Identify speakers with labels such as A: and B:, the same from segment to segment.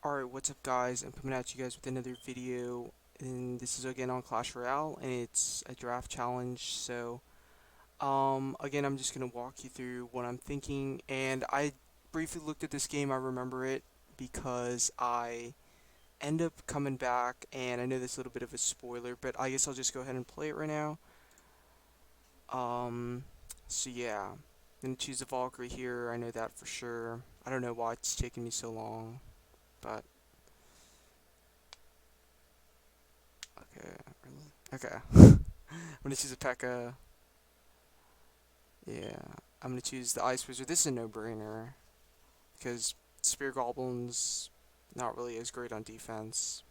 A: Alright, what's up guys? I'm coming at you guys with another video, and this is again on Clash Royale, and it's a draft challenge. So, again, I'm just gonna walk you through what I'm thinking, and I briefly looked at this game. I remember it because I end up coming back, and I know this is a little bit of a spoiler, but I guess I'll just go ahead and play it right now. Um, so yeah, I'm gonna choose a Valkyrie here. I know that for sure. I don't know why it's taking me so long, but okay, okay. I'm gonna choose a P.E.K.K.A. Yeah, I'm gonna choose the Ice Wizard. This is a no-brainer because Spear Goblin's not really as great on defense.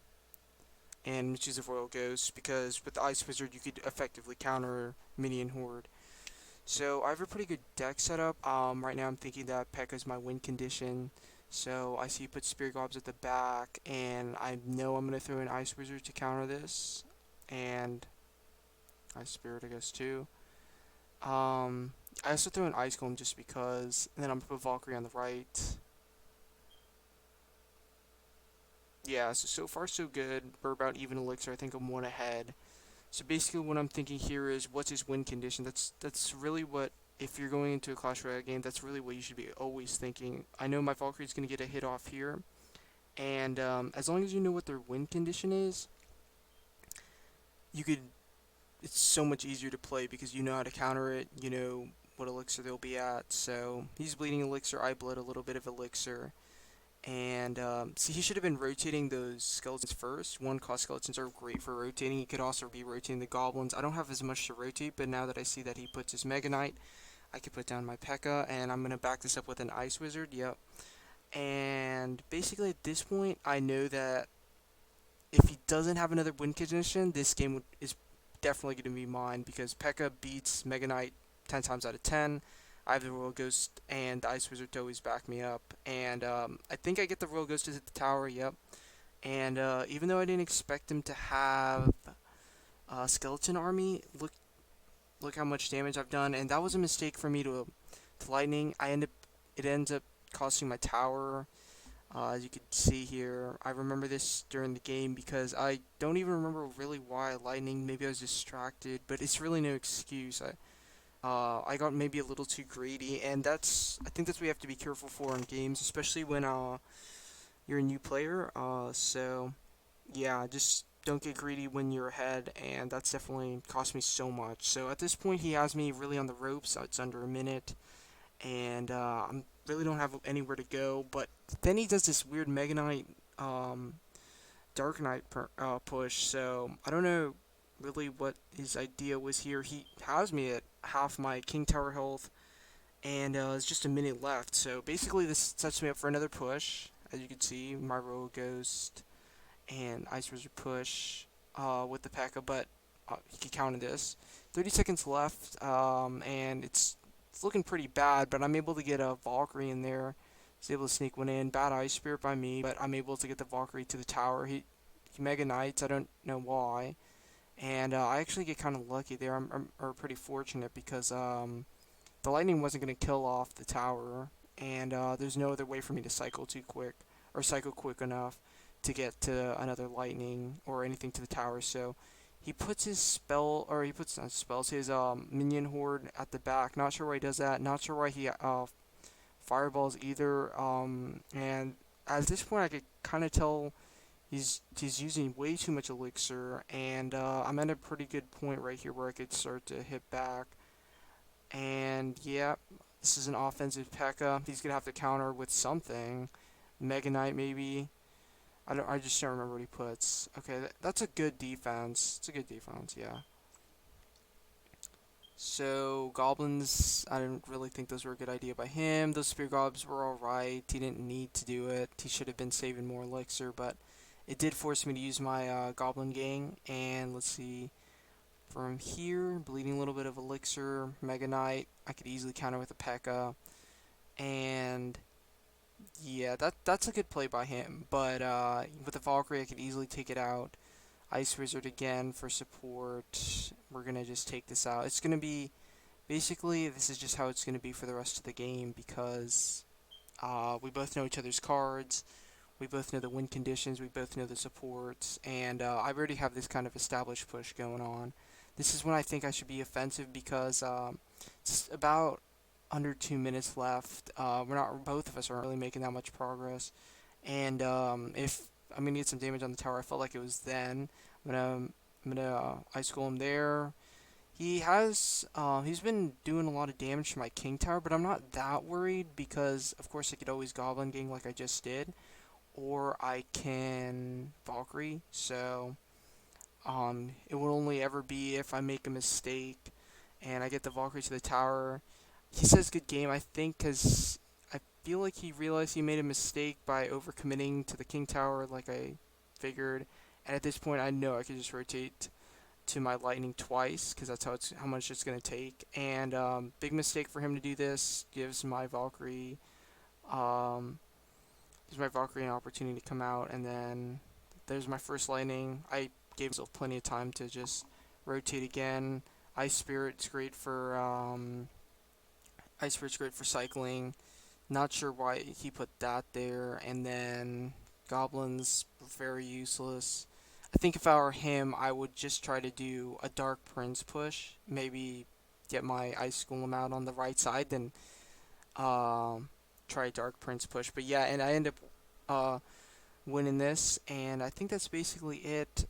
A: And I'm gonna choose a Royal Ghost because with the Ice Wizard you could effectively counter Minion Horde. So I have a pretty good deck setup. Right now I'm thinking that P.E.K.K.A is my win condition. So I see you put Spear Gobs at the back, and I know I'm gonna throw an Ice Wizard to counter this, and Ice Spirit I guess too. I also threw an Ice Golem just because, and then I'm gonna put Valkyrie on the right. Yeah, so far so good. We're about even elixir. I think I'm one ahead. So basically, what I'm thinking here is, what's his win condition? That's really what, if you're going into a Clash Royale game, that's really what you should be always thinking. I know my Valkyrie's gonna get a hit off here, and as long as you know what their win condition is, you could. It's so much easier to play because you know how to counter it. You know what elixir they'll be at. So he's bleeding elixir. I bled a little bit of elixir. And see, he should have been rotating those skeletons first. One cost skeletons are great for rotating. He could also be rotating the goblins. I don't have as much to rotate, but now that I see that he puts his Mega Knight, I can put down my P.E.K.K.A. and I'm gonna back this up with an Ice Wizard. Yep. And basically at this point, I know that if he doesn't have another win condition, this game is definitely going to be mine because P.E.K.K.A beats Mega Knight 10 times out of 10. I have the Royal Ghost and the Ice Wizard to always back me up. And I think I get the Royal Ghost to hit the tower, yep. And even though I didn't expect him to have a Skeleton Army, look how much damage I've done. And that was a mistake for me to Lightning. It ends up costing my tower. As you can see here, I remember this during the game because I don't even remember really why Lightning. Maybe I was distracted, but it's really no excuse. I got maybe a little too greedy, and I think that's what we have to be careful for in games, especially when you're a new player. So yeah, just don't get greedy when you're ahead, and that's definitely cost me so much. So at this point, he has me really on the ropes. It's under a minute, and I really don't have anywhere to go. But then he does this weird Mega Knight, Dark Knight push. So I don't know really what his idea was here. He has me at half my King Tower health, and it's just a minute left. So basically, this sets me up for another push. As you can see, my Royal Ghost and Ice Wizard push with the P.E.K.K.A, but he can counter this. 30 seconds left, and it's looking pretty bad, but I'm able to get a Valkyrie in there. He's able to sneak one in. Bad Ice Spirit by me, but I'm able to get the Valkyrie to the tower. He Mega Knights, I don't know why. And I actually get kind of lucky there. I'm pretty fortunate because the lightning wasn't going to kill off the tower, and there's no other way for me to cycle too quick, or cycle quick enough to get to another lightning or anything to the tower. So he puts his spell, or he puts not spells, his minion horde at the back. Not sure why he does that. Not sure why he fireballs either. And at this point, I could kind of tell he's using way too much elixir, and I'm at a pretty good point right here where I could start to hit back. And yeah, this is an offensive P.E.K.K.A. He's gonna have to counter with something. Mega Knight maybe. I just don't remember what he puts. Okay, that's a good defense. It's a good defense, yeah. So goblins, I didn't really think those were a good idea by him. Those spear gobs were alright. He didn't need to do it. He should have been saving more elixir, but it did force me to use my goblin gang. And let's see, from here, bleeding a little bit of elixir, Mega Knight. I could easily counter with a P.E.K.K.A. And yeah, that's a good play by him. But with the Valkyrie, I could easily take it out. Ice Wizard again for support. We're gonna just take this out. It's gonna be basically, this is just how it's gonna be for the rest of the game because we both know each other's cards. We both know the win conditions, we both know the supports, and I already have this kind of established push going on. This is when I think I should be offensive because it's about under 2 minutes left. We're not, both of us aren't really making that much progress, and if I'm gonna get some damage on the tower, I felt like it was then. I'm gonna ice school him there. He's been doing a lot of damage to my king tower, but I'm not that worried because of course I could always goblin gang like I just did, or I can Valkyrie. So it will only ever be if I make a mistake and I get the Valkyrie to the tower. He says good game, I think, because I feel like he realized he made a mistake by overcommitting to the king tower like I figured. And at this point, I know I could just rotate to my lightning twice because that's how much it's going to take. And big mistake for him to do this. Um, gives my Valkyrie an opportunity to come out, and then there's my first lightning. I gave myself plenty of time to just rotate again. Ice Spirit's great for Ice Spirit's great for cycling. Not sure why he put that there, and then goblins very useless. I think if I were him, I would just try to do a Dark Prince push. Maybe get my Ice Golem out on the right side, then try a Dark Prince push. But yeah, and I end up winning this, and I think that's basically it.